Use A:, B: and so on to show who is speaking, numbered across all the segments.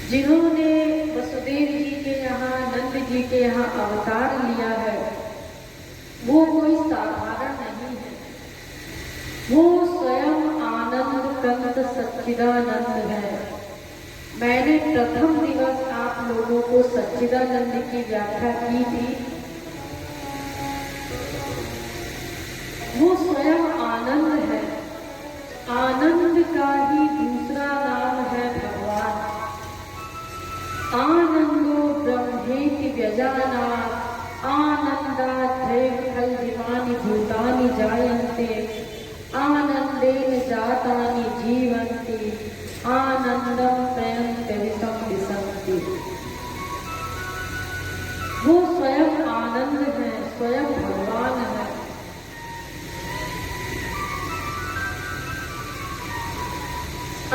A: जिन्होंने वसुदेव जी के यहाँ, नंद जी के यहाँ अवतार लिया है, वो कोई साधारण नहीं है। वो स्वयं आनंद कंद सच्चिदानंद है। मैंने प्रथम दिवस आप लोगों को सच्चिदानंद की व्याख्या की थी। वो स्वयं आनंद है। आनंद का ही दूसरा नाम है भगवान। आनंदो ब्रह्मेति व्यजानात् आनंदात् खलविमानि भूतानि जायन्ते आनंदेन जातानि जीवन्ति आनंदं प्रयन्ति विसंति। वो स्वयं आनंद है, स्वयं भगवान है।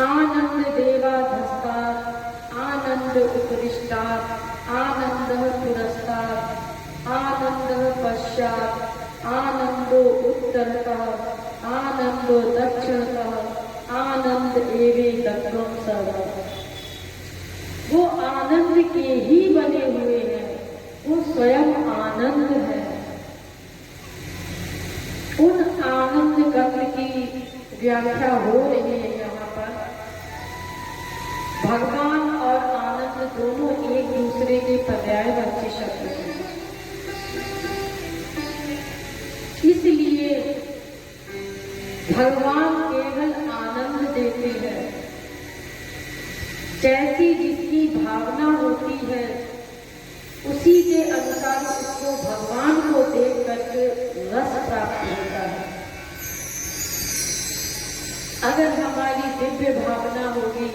A: आनंद देवाधस्तात् आनंद उपरिष्टात् आनंद पुरस्तात् आनंद पश्चात् आनंदो उत्तरतः आनंदो दक्षिणतः आनंद एवेदग्रं सर्वं। वो आनंद के ही बने हुए हैं। वो स्वयं आनंद है। उन आनंद कंद की व्याख्या हो रही है यहाँ पर। भगवान और आनंद दोनों एक दूसरे के पर्यायवाची शब्द हैं। इसलिए भगवान केवल आनंद देते हैं। जैसी जिसकी भावना होती है उसी के अनुसार उसको भगवान को देख करके रस प्राप्त होता है। अगर हमारी दिव्य भावना होगी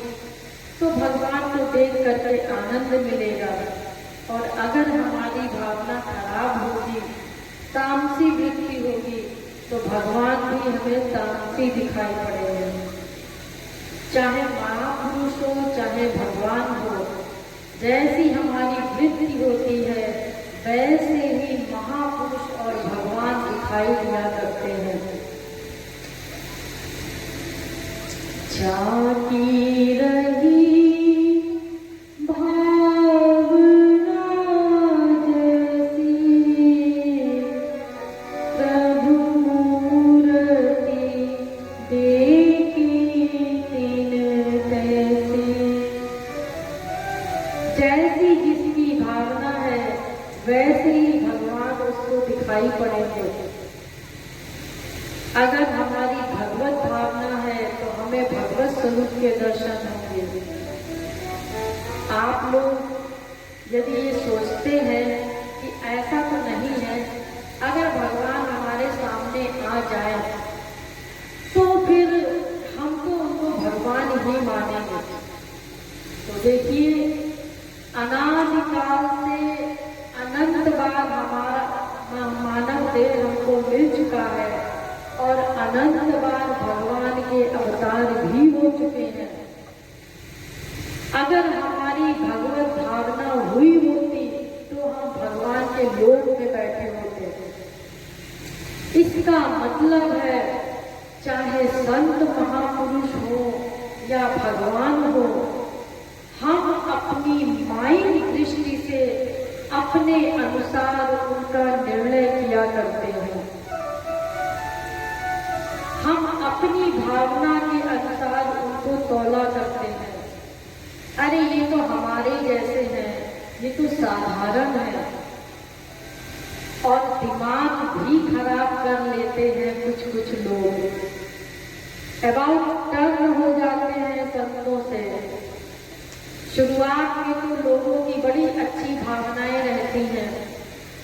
A: तो भगवान को देख करके आनंद मिलेगा, और अगर हमारी भावना खराब होगी, तामसी वृत्ति होगी, तो भगवान भी हमें तामसी दिखाई पड़ेंगे। चाहे महापुरुष हो चाहे भगवान हो, जैसी हमारी वृत्ति होती है वैसे ही महापुरुष और भगवान दिखाई दिया करते हैं। जाती रही भावना जैसी प्रभु मूर्ति देखी तिन तैसी। जैसी जिसकी भावना है वैसे ही भगवान उसको दिखाई पड़ेंगे। अगर हमारी भगवत भावना है तो हमें भगवत स्वरूप के दर्शन होंगे। आप लोग यदि ये सोचते हैं कि ऐसा तो नहीं है, अगर भगवान हमारे सामने आ जाए तो फिर हम तो उनको भगवान ही मानेंगे। तो देखिए, अनादिकाल से अनंत बार हमारा मानव देह हमको मिल चुका है और अनंत बार भगवान के अवतार भी हो चुके हैं। अगर हमारी भगवत भावना हुई होती तो हम भगवान के लोक में बैठे होते। इसका मतलब है चाहे संत महापुरुष हो या भगवान हो, हम अपनी माइंड दृष्टि से अपने अनुसार उनका निर्णय किया करते हैं। हम अपनी भावना के अनुसार उनको तौला करते हैं। अरे ये तो हमारे जैसे हैं, ये तो साधारण है, और दिमाग भी खराब कर लेते हैं कुछ कुछ लोग। अबाउट टर्न हो जाते हैं संतों से। शुरुआत में तो लोगों की बड़ी अच्छी भावनाएं रहती हैं,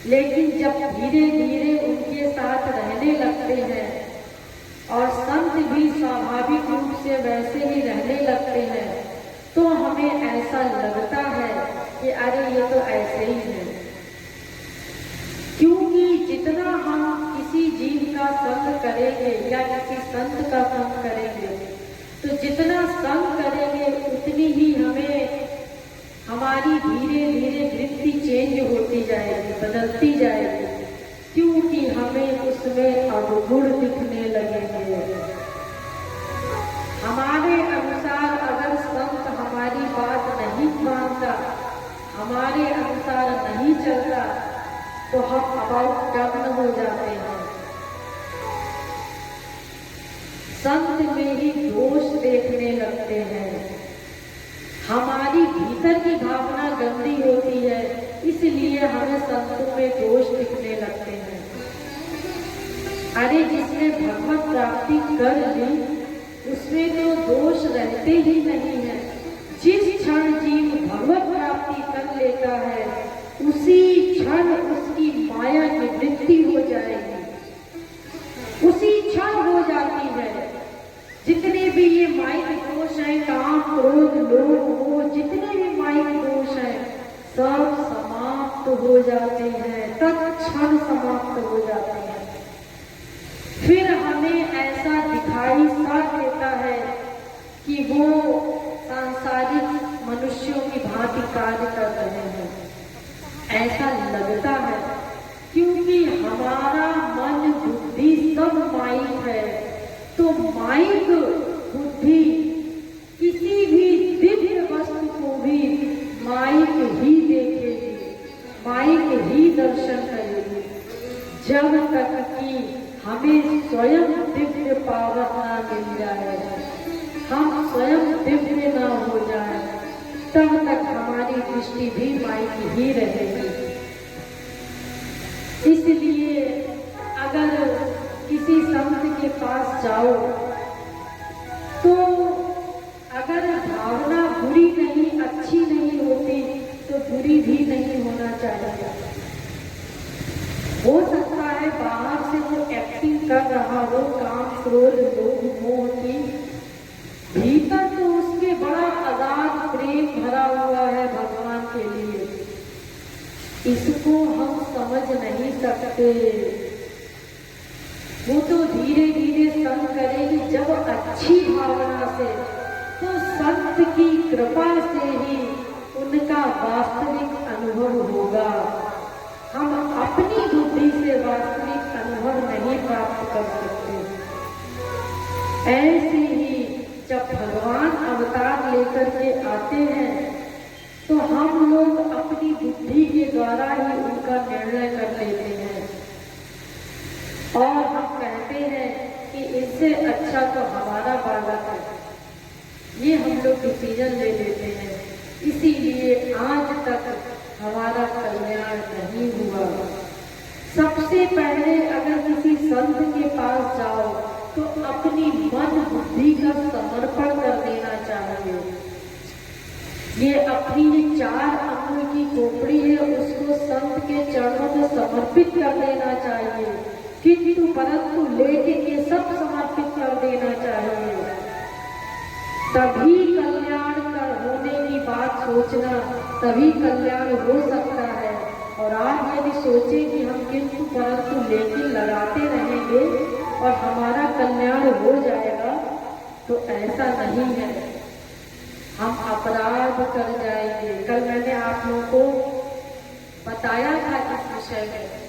A: लेकिन जब धीरे धीरे उनके साथ रहने लगते हैं और संत भी स्वाभाविक रूप से वैसे ही रहने लगते हैं, तो हमें ऐसा लगता है कि अरे ये तो ऐसे ही है। क्योंकि जितना हम किसी जीव का संग करेंगे या किसी संत का संग करेंगे, तो जितना संग करेंगे उतनी ही हमें हमारी धीरे धीरे वृत्ति चेंज होती जाएगी, बदलती जाएगी, क्योंकि हमें उसमें अवगुण दिखने लगेंगे। हमारे अनुसार अगर संत हमारी बात नहीं हमारे अनुसार नहीं चलता तो हम अबाउट टर्न हो जाते हैं। संत में ही दोष देखने लगते हैं। हमारी भीतर की भावना गंदी होती है, इसलिए हमें संतों में दोष दिखने लगते हैं। अरे जिसने भगवत प्राप्ति कर ली उसमें तो दोष रहते ही नहीं है। जिस क्षण जीव भगवत प्राप्ति कर लेता है उसी क्षण उसकी माया निवृत्ति हो जाएगी, उसी क्षण हो जाती है। जितने भी ये माइक दोष हैं, काम क्रोध लोभ मोह, जितने भी माइक दोष हैं सब समाप्त हो जाते हैं, तत्क्षण समाप्त हो जाते हैं। फिर हमें ऐसा दिखाई सा देता है कि वो सांसारिक मनुष्यों की भांति कार्य कर रहे हैं, ऐसा लगता है, क्योंकि हमारा मन बुद्धि सब माइक है। तो माइक बुद्धि किसी भी दिव्य वस्तु को भी माइक ही देखेगी, माइक ही दर्शन करेगी, जब तक कि हमें स्वयं दिव्य पावर ना मिल जाए, हम स्वयं दिव्य ना हो जाए, तब तक हमारी दृष्टि भी माइक ही रहेगी। इसलिए अगर किसी संत के पास जाओ तो अगर भावना बुरी नहीं, अच्छी नहीं होती तो बुरी भी नहीं होना चाहिए। हो सकता है बाहर से वो एक्टिंग कर रहा हो काम क्रोध लोभ मोह की, भीतर तो उसके बड़ा अगाध प्रेम भरा हुआ है भगवान के लिए, इसको हम समझ नहीं सकते। वो तो धीरे धीरे संग करेगी जब अच्छी भावना से, तो संत की कृपा से ही उनका वास्तविक अनुभव होगा। हम अपनी बुद्धि से वास्तविक अनुभव नहीं प्राप्त कर सकते। ऐसे ही जब भगवान अवतार लेकर के आते हैं तो हम लोग अपनी बुद्धि के द्वारा ही उनका निर्णय कर लेते हैं और हम कहते हैं कि इससे अच्छा तो हमारा बालक है, ये हम लोग डिसीजन ले लेते हैं। इसीलिए आज तक हमारा कल्याण नहीं हुआ। सबसे पहले अगर किसी संत के पास जाओ तो अपनी मन बुद्धि का समर्पण कर देना चाहिए। ये अपनी ये 4 अंगुल की खोपड़ी है उसको संत के चरणों में समर्पित कर देना चाहिए, किंतु परंतु लेके ये सब समर्पित कर देना चाहिए। तभी कल्याण कर होने की बात सोचना, तभी कल्याण हो सकता है। और आप यदि सोचे कि हम किंतु परंतु लेकिन लगाते रहेंगे और हमारा कल्याण हो जाएगा, तो ऐसा नहीं है, हम अपराध कर जाएंगे। कल मैंने आप लोगों को बताया था इस विषय में।